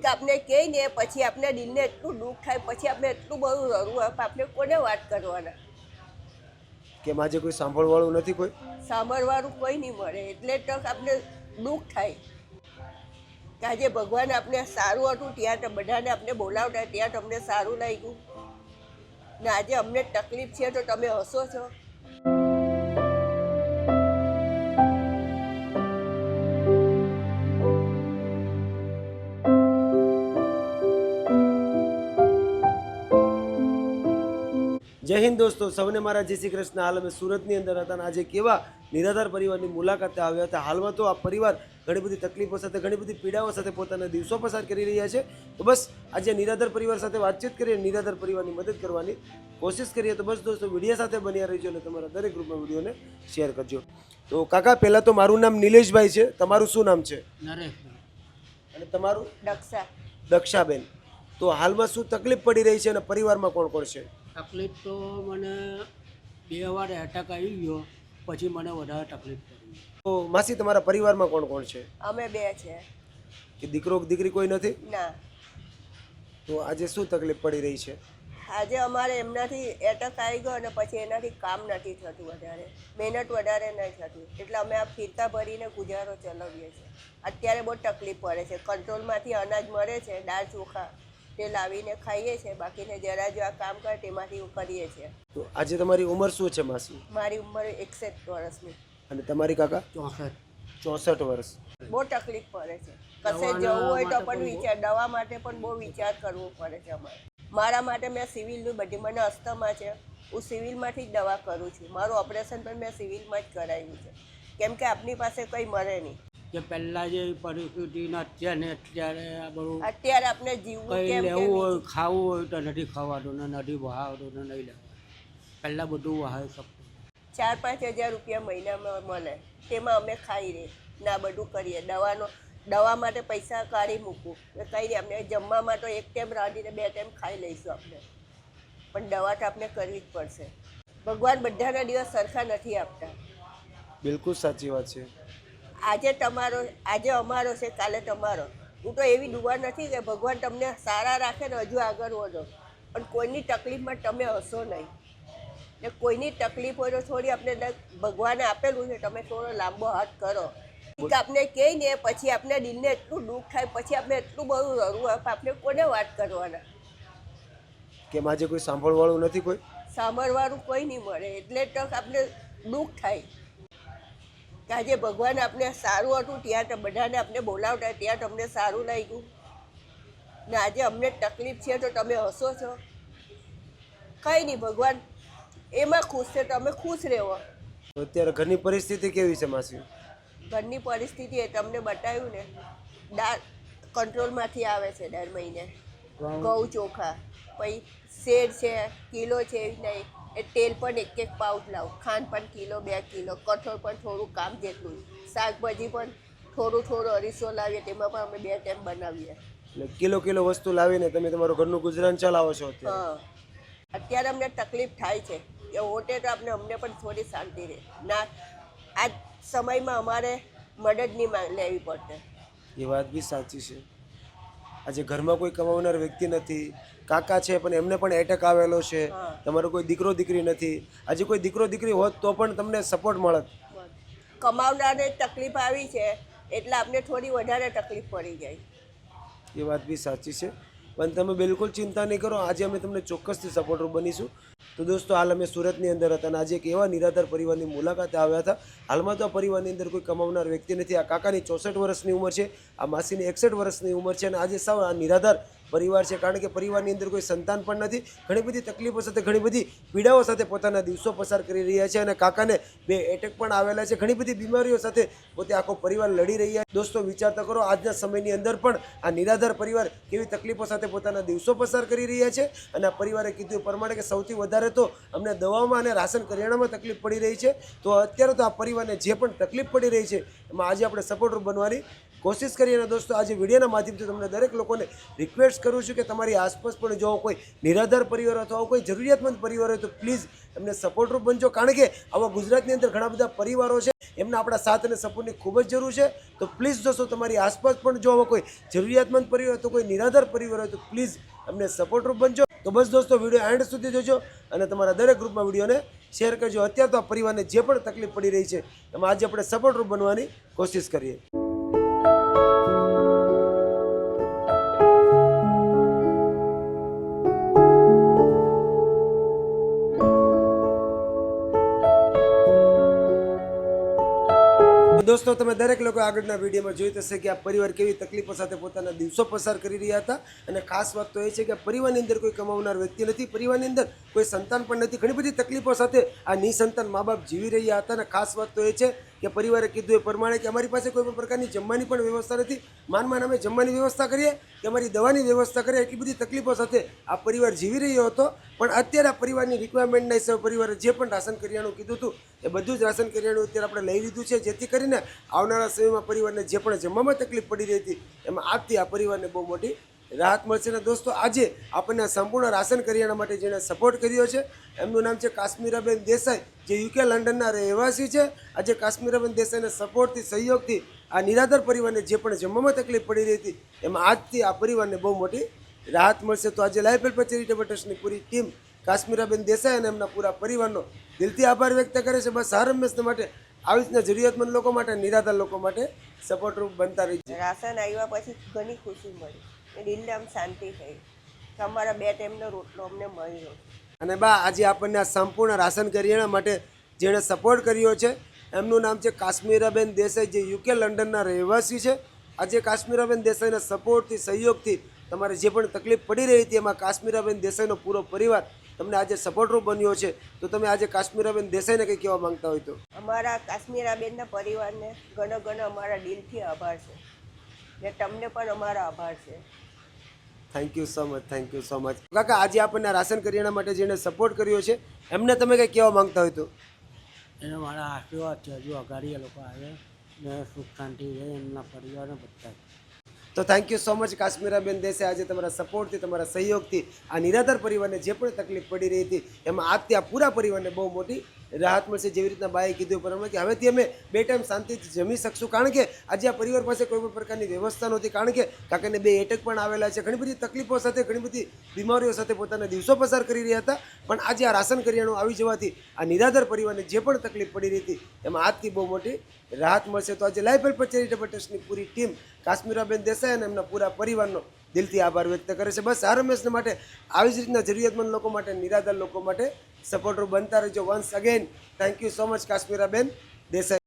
કે આપણે કહીએ ને પછી આપણે દિલને એટલું દુઃખ થાય, પછી આપણે એટલું બધું રડવું આવે, આપણે કોને વાત કરવાના? કેમ આજે કોઈ સાંભળવાળું નથી? કોઈ સાંભળવાળું કોઈ નહીં મળે, એટલે તો આપણે દુઃખ થાય કે આજે ભગવાન આપણે સારું હતું ત્યાં તો બધાને આપણે બોલાવતા, ત્યાં તમને સારું લાગ્યું ને આજે અમને તકલીફ છે તો તમે હસો છો. જય હિન્દ દોસ્તો, સૌને મારા જય શ્રી કૃષ્ણ. હાલ અમે સુરતની અંદર હતા અને આજે કેવા નિરાધાર પરિવારની મુલાકાતે આવ્યા હતા. હાલમાં તો આ પરિવાર ઘણી બધી તકલીફો સાથે, ઘણી બધી પીડાઓ સાથે પોતાના દિવસો પસાર કરી રહ્યા છે. તો બસ આજે નિરાધાર પરિવાર સાથે વાતચીત કરીએ, નિરાધાર પરિવારની મદદ કરવાની કોશિશ કરીએ. તો બસ દોસ્તો, વિડીયો સાથે બન્યા રહીજો અને તમારા દરેક ગ્રુપમાં વિડીયોને શેર કરજો. તો કાકા, પહેલાં તો મારું નામ નિલેશભાઈ છે. તમારું શું નામ છે? નરેશભાઈ. અને તમારું? દક્ષા. દક્ષાબેન. તો હાલમાં શું તકલીફ પડી રહી છે અને પરિવારમાં કોણ કોણ છે? તકલીફ તો મને 2 વાર એટેક આવી ગયો, પછી મને વધારે તકલીફ પડી. તો માસી, તમારા પરિવારમાં કોણ કોણ છે? અમે 2 છે. કે દીકરો દીકરી કોઈ નથી? ના, તો આજે શું તકલીફ પડી રહી છે? આજે અમારે એમનાથી એટેક આવી ગયો અને પછી એનાથી કામ નથી થતું, વધારે મહેનત વધારે નહીં થતી, એટલે અમે આ ફીરતા ભરીને ગુજારો ચલાવીએ છીએ. અત્યારે બહુ તકલીફ પડે છે. કંટ્રોલમાંથી અનાજ મળે છે, દાળ ચોખા, તે લાવીને ખાઈએ છીએ, બાકીને જરા જો આ કામ કરે તેમાંથી કરીએ છીએ. તો આજે તમારી ઉંમર શું છે માસી? મારી ઉંમર 61 વર્ષની. અને તમારી કાકા? 64 વર્ષ. બહુ તકલીફ પડે છે. કશે જવું હોય તો પણ વિચાર, દવા માટે પણ બહુ વિચાર કરવો પડે છે અમારે. મારા માટે મેં સિવિલનું બધી, મને અસ્થમા છે, હું સિવિલમાંથી જ દવા કરું છું. મારું ઓપરેશન પણ મેં સિવિલમાં જ કરાવ્યું છે, કેમ કે આપની પાસે કંઈ મળે નહીં. કે પહેલાં જે પરિસ્થિતિ નથી ને અત્યારે આ બધું અત્યારે આપણે જીવવું કંઈ કેમ લેવું હોય, કે ખાવું હોય તો નથી ખાવાનું ને નથી વહાવતું ને નહીં લેવાનું. પહેલાં બધું વહાવી શકતું. 4-5 હજાર રૂપિયા મહિનામાં મળે, તેમાં અમે ખાઈ રહી ના બધું કરીએ. દવા માટે પૈસા કાઢી મૂકવું કંઈ નહીં. આપણે જમવામાં તો 1 ટાઈમ રાંધીને 2 ટાઈમ ખાઈ લઈશું આપણે, પણ દવા તો આપણે કરવી જ પડશે. ભગવાન બધાના દિવસ સરખા નથી આપતા. બિલકુલ સાચી વાત છે. આજે તમારો, આજે અમારો છે, કાલે તમારો. હું તો એવી દુઆ નથી કે ભગવાન તમને સારા રાખે ને હજુ આગળ વધો, પણ કોઈની તકલીફમાં તમે હશો નહીં. ને કોઈની તકલીફ હોય તો થોડી આપણે ભગવાને આપેલું છે, તમે થોડો લાંબો હાથ કરો. કે આપણે કહીએ ને પછી આપણે દિલને એટલું દુઃખ થાય, પછી આપણે એટલું બધું રડવું આવે, આપણે કોને વાત કરવાના? કેમ આજે કોઈ સાંભળવાળું નથી? કોઈ સાંભળવાળું કોઈ નહીં મળે, એટલે તો આપણે દુઃખ થાય કે આજે ભગવાન આપણે સારું હતું ત્યાં તો બધાને આપણે બોલાવતા, ત્યાં તમને સારું લાગ્યું ને આજે અમને તકલીફ છે તો તમે હસો છો. કંઈ નહીં, ભગવાન એમાં ખુશ છે, તમે ખુશ રહેવો. તો અત્યારે ઘરની પરિસ્થિતિ કેવી છે માસી? ઘરની પરિસ્થિતિ એ તમને બતાવ્યું ને, દાળ કંટ્રોલમાંથી આવે છે દર મહિને, ઘઉં ચોખા, પછી શેર છે, કિલો છે, એવી નહીં. એ તેલ પણ 1-1 પાઉચ લાવું, ખાંડ પણ કિલો 2 કિલો, કઠોળ પણ થોડું કામ જેટલું, શાકભાજી પણ થોડું અરીસો લાવીએ, તેમાં પણ અમે 2 ટાઈમ બનાવીએ. એટલે કિલો વસ્તુ લાવીને તમે તમારું ઘરનું ગુજરાન ચલાવો છો અત્યારે? હા, અત્યારે અમને તકલીફ થાય છે કે હોટે તો અમને પણ થોડી શાંતિ રહે ના. આ સમયમાં અમારે મદદની લેવી પડશે. એ વાત બી સાચી છે. આજે ઘરમાં કોઈ કમાવનાર વ્યક્તિ નથી. કાકા છે પણ એમને પણ એટેક આવેલો છે. તમારો કોઈ દીકરો દીકરી નથી. આજે કોઈ દીકરો દીકરી હોત તો પણ તમને સપોર્ટ મળત. કમાવનારને તકલીફ આવી છે એટલે આપણે થોડી વધારે તકલીફ પડી જાય. એ વાત બી સાચી છે, પણ તમે બિલકુલ ચિંતા નહીં કરો. આજે અમે તમને ચોક્કસથી સપોર્ટર બનીશું. તો દોસ્તો, હાલ અમે સુરતની અંદર હતા અને આજે એક એવા નિરાધાર પરિવારની મુલાકાતે આવ્યા હતા. હાલમાં તો આ પરિવારની અંદર કોઈ કમાવનાર વ્યક્તિ નથી. આ કાકાની 64 વર્ષની ઉંમર છે, આ માસીની 61 વર્ષની ઉંમર છે અને આજે સાવ આ નિરાધાર પરિવાર છે, કારણ કે પરિવારની અંદર કોઈ સંતાન પણ નથી. ઘણી બધી તકલીફો સાથે, ઘણી બધી પીડાઓ સાથે પોતાના દિવસો પસાર કરી રહ્યા છે અને કાકાને 2 એટેક પણ આવેલા છે. ઘણી બધી બીમારીઓ સાથે પોતે આખો પરિવાર લડી રહ્યા છે. દોસ્તો, વિચારતા કરો આજના સમયની અંદર પણ આ નિરાધાર પરિવાર કેવી તકલીફો સાથે પોતાના દિવસો પસાર કરી રહ્યા છે. અને આ પરિવારે કીધું એ પ્રમાણે કે સૌથી વધારે તો અમને દવામાં અને રાશન કરિયાણામાં તકલીફ પડી રહી છે. તો અત્યારે તો આ પરિવારને જે પણ તકલીફ પડી રહી છે એમાં આજે આપણે સપોર્ટર બનવાની કોશિશ કરી. અને દોસ્તો આજે વિડીયોના માધ્યમથી તમને દરેક લોકોને રિક્વેસ્ટ કરું છું કે તમારી આસપાસ પણ જો કોઈ નિરાધાર પરિવાર અથવા કોઈ જરૂરિયાતમંદ પરિવાર હોય તો પ્લીઝ એમને સપોર્ટરૂપ બનજો. કારણ કે આવા ગુજરાતની અંદર ઘણા બધા પરિવારો છે, એમના આપણા સાથ અને સપોર્ટની ખૂબ જ જરૂર છે. તો પ્લીઝ દોસ્તો તમારી આસપાસ પણ જો આવા કોઈ જરૂરિયાતમંદ પરિવાર હોય તો કોઈ નિરાધાર પરિવાર હોય તો પ્લીઝ એમને સપોર્ટરૂપ બનજો. તો બસ દોસ્તો વિડીયો એન્ડ સુધી જોજો અને તમારા દરેક ગ્રુપમાં વિડીયોને શેર કરજો. અત્યારે તો આ પરિવારને જે પણ તકલીફ પડી રહી છે એમાં આજે આપણે સપોર્ટરૂપ બનવાની કોશિશ કરીએ. દોસ્તો તમે દરેક લોકો આગળના વિડીયોમાં જોઈ થશે કે આ પરિવાર કેવી તકલીફો સાથે પોતાના દિવસો પસાર કરી રહ્યા હતા. અને ખાસ વાત તો એ છે કે પરિવારની અંદર કોઈ કમાવનાર વ્યક્તિ નથી, પરિવારની અંદર કોઈ સંતાન પણ નથી. ઘણી બધી તકલીફો સાથે આ નિસંતાન મા બાપ જીવી રહ્યા હતા. અને ખાસ વાત તો એ છે કે પરિવારે કીધું એ પ્રમાણે કે અમારી પાસે કોઈ પણ પ્રકારની જમવાની પણ વ્યવસ્થા નથી. માનમાં અમે જમવાની વ્યવસ્થા કરીએ કે અમારી દવાની વ્યવસ્થા કરીએ, એટલી બધી તકલીફો સાથે આ પરિવાર જીવી રહ્યો હતો. પણ અત્યારે આ પરિવારની રિક્વાયરમેન્ટના હિસાબે પરિવારે જે પણ રાશન કરિયાણું કીધું હતું એ બધું જ રાશન કરિયાણું અત્યારે આપણે લઈ લીધું છે, જેથી કરીને આવનારા સમયમાં પરિવારને જે પણ જમવામાં તકલીફ પડી રહી હતી એમાં આજથી આ પરિવારને બહુ મોટી રાહત મળશે. અને દોસ્તો આજે આપણને સંપૂર્ણ રાશન કરિયાણા માટે જેણે સપોર્ટ કર્યો છે એમનું નામ છે કાશ્મીરાબેન દેસાઈ, જે યુકે લંડનના રહેવાસી છે. આજે કાશ્મીરાબેન દેસાઈના સપોર્ટથી, સહયોગથી આ નિરાધાર પરિવારને જે પણ જમવામાં તકલીફ પડી રહી હતી એમાં આજથી આ પરિવારને બહુ મોટી રાહત મળશે. તો આજે લાઈફ હેલ્પ ચેરિટેબલ ટ્રસ્ટની પૂરી ટીમ કાશ્મીરાબેન દેસાઈ અને એમના પૂરા પરિવારનો દિલથી આભાર વ્યક્ત કરે છે. બસ હર હંમેશા માટે આવી રીતના જરૂરિયાતમંદ લોકો માટે, નિરાધાર લોકો માટે સપોર્ટરૂપ બનતા રહી છે. રાશન આવ્યા પછી ઘણી ખુશી મળી, દિલને આમ શાંતિ થઈ કે અમારા 2 ટાઈમનો રોટલો અમને મળ્યો. અને બા આજે આપણને આ સંપૂર્ણ રાશન કરિયાણા માટે જેણે સપોર્ટ કર્યો છે એમનું નામ છે કાશ્મીરાબેન દેસાઈ, જે યુકે લંડનના રહેવાસી છે. આજે કાશ્મીરાબેન દેસાઈના સપોર્ટથી, સહયોગથી તમારે જે પણ તકલીફ પડી રહી હતી એમાં કાશ્મીરાબેન દેસાઈનો પૂરો પરિવાર તમને આજે સપોર્ટરૂપ બન્યો છે. તો તમે આજે કાશ્મીરાબેન દેસાઈને કંઈ કહેવા માંગતા હોય તો? અમારા કાશ્મીરાબેનના પરિવારને ઘણો ઘણો અમારા દિલથી આભાર છે ને તમને પણ અમારો આભાર છે. Thank you so much, thank you so much. કાકા આજે આપણને રાશન કરિયાણા માટે જેણે સપોર્ટ કર્યો છે એમને તમે કંઈ કહેવા માંગતા હોય તો? એને મારા આશીર્વાદ છે, હજુ અગાડી એ લોકો આવે ને સુખ શાંતિ રહે એમના પરિવારને બધા. તો thank you so much Kashmiraben Desai, આજે તમારા સપોર્ટથી, તમારા સહયોગથી આ નિરાધાર પરિવારને જે પણ તકલીફ પડી રહી હતી એમાં આજથી આ પૂરા પરિવારને બહુ મોટી રાહત મળશે. જેવી રીતના બાએ કીધું પ્રમાણે કે હવેથી અમે 2 ટાઈમ શાંતિથી જમી શકશું. કારણ કે આજે આ પરિવાર પાસે કોઈ પણ પ્રકારની વ્યવસ્થા નહોતી. કારણ કે કાકાને 2 એટેક પણ આવેલા છે, ઘણી બધી તકલીફો સાથે, ઘણી બધી બીમારીઓ સાથે પોતાના દિવસો પસાર કરી રહ્યા હતા. પણ આજે આ રાશન કરિયાણું આવી જવાથી આ નિરાધાર પરિવારને જે પણ તકલીફ પડી રહી હતી એમાં આજથી બહુ મોટી રાહત મળશે. તો આજે લાઈફ હેલ્પ ચેરિટેબલ ટ્રસ્ટની પૂરી ટીમ કાશ્મીરાબેન દેસાઈ અને એમના પૂરા પરિવારનો દિલથી આભાર વ્યક્ત કરે છે. બસ હર હંમેશા માટે આવી જ રીતના જરૂરિયાતમંદ લોકો માટે, નિરાધાર લોકો માટે સપોર્ટરૂપ બનતા રહેજો. Once again thank you so much Kashmiraben Desai.